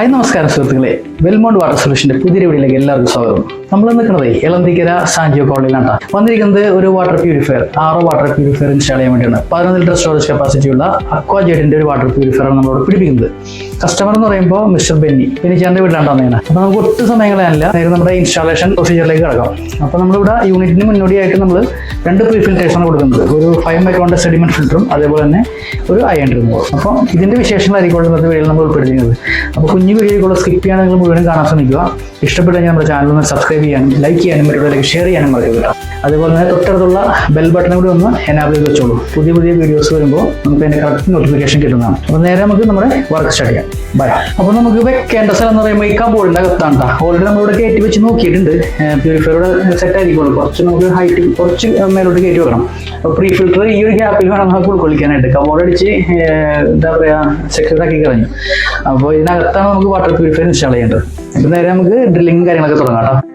Hi നമസ്കാരം സുഹൃത്തുക്കളെ, വെൽമോണ്ട് water സൊല്യൂഷന്റെ പുതിയ വീഡിയോയിലേക്ക് എല്ലാവർക്കും സ്വാഗതം. നമ്മൾ നിൽക്കുന്നത് എളന്തിക്കര സാൻജിയോ കോളനിയിലാണ്. വന്നിരിക്കുന്നത് ഒരു water purifier, water purifier install ചെയ്യാൻ വേണ്ടിയാണ്. 11 ലിറ്റർ സ്റ്റോറേജ് കപ്പാസിറ്റി ഉള്ള അക്വാജെറ്റിന്റെ ഒരു വാട്ടർ പ്യൂരിഫയർ ആണ് നമ്മളോട് പിടിപ്പിക്കുന്നത്. കസ്റ്റമർ എന്ന് പറയുമ്പോൾ മിസ്റ്റർ ബെന്നിച്ചാന്റെ വീട്ടിലാണ് വന്നതാണ്. അപ്പോൾ നമുക്ക് ഒട്ടും സമയം കളയാനില്ല, നേരെ നമ്മുടെ ഇൻസ്റ്റാളേഷൻ പ്രൊസീജിയറിലേക്ക് കിടക്കാം. അപ്പോൾ നമ്മളിവിടെ യൂണിറ്റിന് മുന്നോടിയായിട്ട് നമ്മൾ 2 പ്രീ ഫിൽറ്റേഴ്സാണ് കൊടുക്കുന്നത്. ഒരു 5 മൈക്രോണിന്റെ സെഡിമെന്റ് ഫിൽറ്ററും അതേപോലെ തന്നെ ഒരു അയൺ റിമൂവറും. അപ്പോൾ ഇതിന്റെ വിശേഷങ്ങളായിരിക്കും ഇന്നത്തെ വീഡിയോയിൽ നമ്മൾ ഉൾപ്പെടുത്തുന്നത്. അപ്പോൾ കുഞ്ഞു വീഡിയോകൾ സ്കിപ്പ് ചെയ്യാൻ നിങ്ങൾ മുഴുവൻ കാണാൻ ശ്രമിക്കുക. ഇഷ്ടപ്പെട്ടു കഴിഞ്ഞാൽ നമ്മുടെ ചാനൽ ഒന്ന് സബ്സ്ക്രൈബ് ചെയ്യാനും ലൈക്ക് ചെയ്യാനും മറ്റുള്ളവർക്ക് ഷെയർ ചെയ്യാനും മറക്കരുത്. അതുപോലെ തന്നെ തൊട്ടടുത്തുള്ള ബെൽ ബട്ടൺ കൂടി ഒന്ന് എനാബിൾ ചെയ്ത് വെച്ചോളൂ. പുതിയ വീഡിയോസ് വരുമ്പോൾ നമുക്ക് അതിന്റെ കറക്റ്റ് നോട്ടിഫിക്കേഷൻ കിട്ടുന്നതാണ്. അപ്പോൾ നേരെ നമുക്ക് നമ്മുടെ വർക്ക് സ്റ്റാർട്ട് ചെയ്യാം. ബൈ. അപ്പോൾ നമുക്ക് വെക്കേണ്ട സ്ഥലം എന്ന് പറയുമ്പോൾ ഈ കബോർഡിന്റെ അകത്താണ്. ഓൾറെഡി നമ്മളിവിടെ കയറ്റി വെച്ച് നോക്കിയിട്ടുണ്ട്. പ്യൂരിഫയറുടെ സെറ്റ് ആയിരിക്കുള്ളൂ. കുറച്ച് നമുക്ക് ഹൈറ്റ് കുറച്ച് മേലോട്ട് കയറ്റി വെക്കണം. അപ്പോൾ പ്രീ ഫിൽറ്റർ ഈ ഒരു ഗ്യാപ്പിൽ വേണം നമുക്ക് ഉൾക്കൊള്ളിക്കാനായിട്ട്. കബോർഡ് അടിച്ച് എന്താ പറയുക സെക്യൂർ ആക്കി കളഞ്ഞു. അപ്പോൾ ഇതിനകത്താണ് നമുക്ക് വാട്ടർ പ്യൂരിഫയർ ഇൻസ്റ്റാൾ ചെയ്യേണ്ടത്. അപ്പോൾ നേരെ നമുക്ക് ഡ്രില്ലിങ് കാര്യങ്ങളൊക്കെ തുടങ്ങാം കേട്ടോ.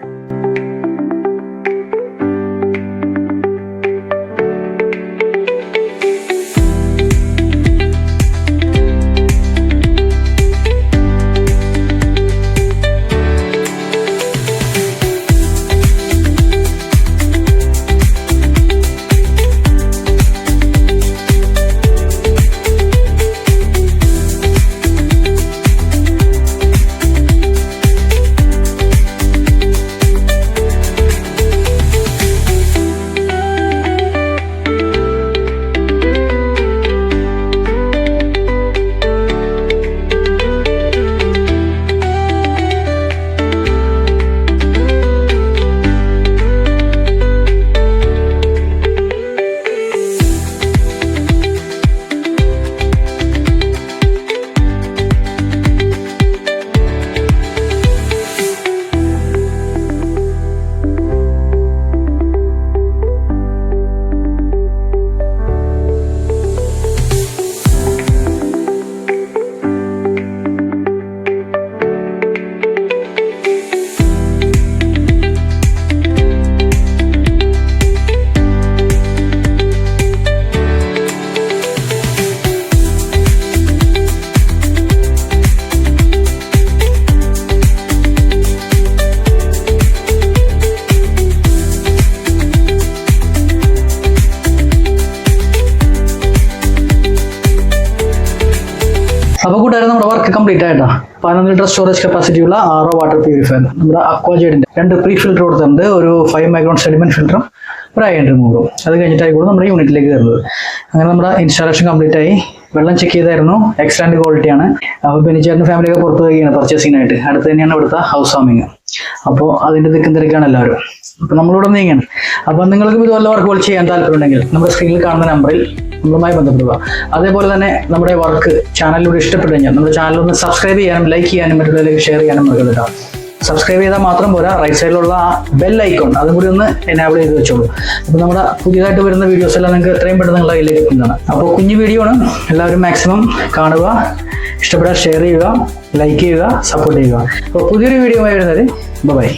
അപ്പോൾ കൂട്ടുകാരെ, നമ്മുടെ വർക്ക് കംപ്ലീറ്റ് ആയിട്ടാണ്. 11 ലിറ്റർ സ്റ്റോറേജ് കപ്പാസിറ്റി ഉള്ള വാട്ടർ പ്യൂരിഫയർ നമ്മുടെ അക്വാജെറ്റിന്റെ 2 പ്രീ ഫിൽറ്റർ കൊടുത്തിട്ടുണ്ട്. ഒരു 5 മൈക്രോൺ സെഡിമെന്റ് ഫിൽറ്ററും ഒരു അയൺ റിമൂവറും. അത് കഴിഞ്ഞിട്ടായിക്കോളും നമ്മുടെ യൂണിറ്റിലേക്ക് കയറുന്നത്. അങ്ങനെ നമ്മുടെ ഇൻസ്റ്റാളേഷൻ കംപ്ലീറ്റ് ആയി. വെള്ളം ചെക്ക് ചെയ്തായിരുന്നു. എക്സലന്റ് ക്വാളിറ്റിയാണ്. അപ്പോൾ ബെന്നിച്ചേട്ടൻ്റെ ഫാമിലിയൊക്കെ പുറത്ത് പോവുകയാണ് പർച്ചേസിങ്ങിനായിട്ട്. അടുത്ത് തന്നെയാണ് ഇവിടുത്തെ ഹൗസ് വാമിങ്. അപ്പോൾ അതിന്റെ തിക്കും തിരക്കാണ് എല്ലാവരും. അപ്പോൾ നമ്മളിവിടെ നീങ്ങാണ്. അപ്പോൾ നിങ്ങൾക്കും ഇതുപോലെ വർക്കുകൾ ചെയ്യാൻ താല്പര്യമുണ്ടെങ്കിൽ നമ്മുടെ സ്ക്രീനിൽ കാണുന്ന നമ്പറിൽ നമ്മളുമായി ബന്ധപ്പെടുക. അതേപോലെ തന്നെ നമ്മുടെ വർക്ക് ചാനലിലൂടെ ഇഷ്ടപ്പെട്ടു കഴിഞ്ഞാൽ നമ്മുടെ ചാനൽ ഒന്ന് സബ്സ്ക്രൈബ് ചെയ്യാനും ലൈക്ക് ചെയ്യാനും മറ്റുള്ളവരിലേക്ക് ഷെയർ ചെയ്യാനും മറക്കരുത്. സബ്സ്ക്രൈബ് ചെയ്താൽ മാത്രം പോരാ, റൈറ്റ് സൈഡിലുള്ള ആ ബെൽ ഐക്കോൺ അതും കൂടി ഒന്ന് എനാബിൾ ചെയ്ത് വെച്ചോളൂ. അപ്പോൾ നമ്മുടെ പുതിയതായിട്ട് വരുന്ന വീഡിയോസ് എല്ലാം നിങ്ങൾക്ക് എത്രയും പെട്ടെന്ന് നിങ്ങളുടെ കയ്യിലേക്ക് എത്തുന്നതാണ്. അപ്പോൾ കുഞ്ഞു വീഡിയോ ആണ്, എല്ലാവരും മാക്സിമം കാണുക, ഇഷ്ടപ്പെട്ടാൽ ഷെയർ ചെയ്യുക, ലൈക്ക് ചെയ്യുക, സപ്പോർട്ട് ചെയ്യുക. അപ്പോൾ പുതിയൊരു വീഡിയോ ആയി വരുന്നത് ബൈ.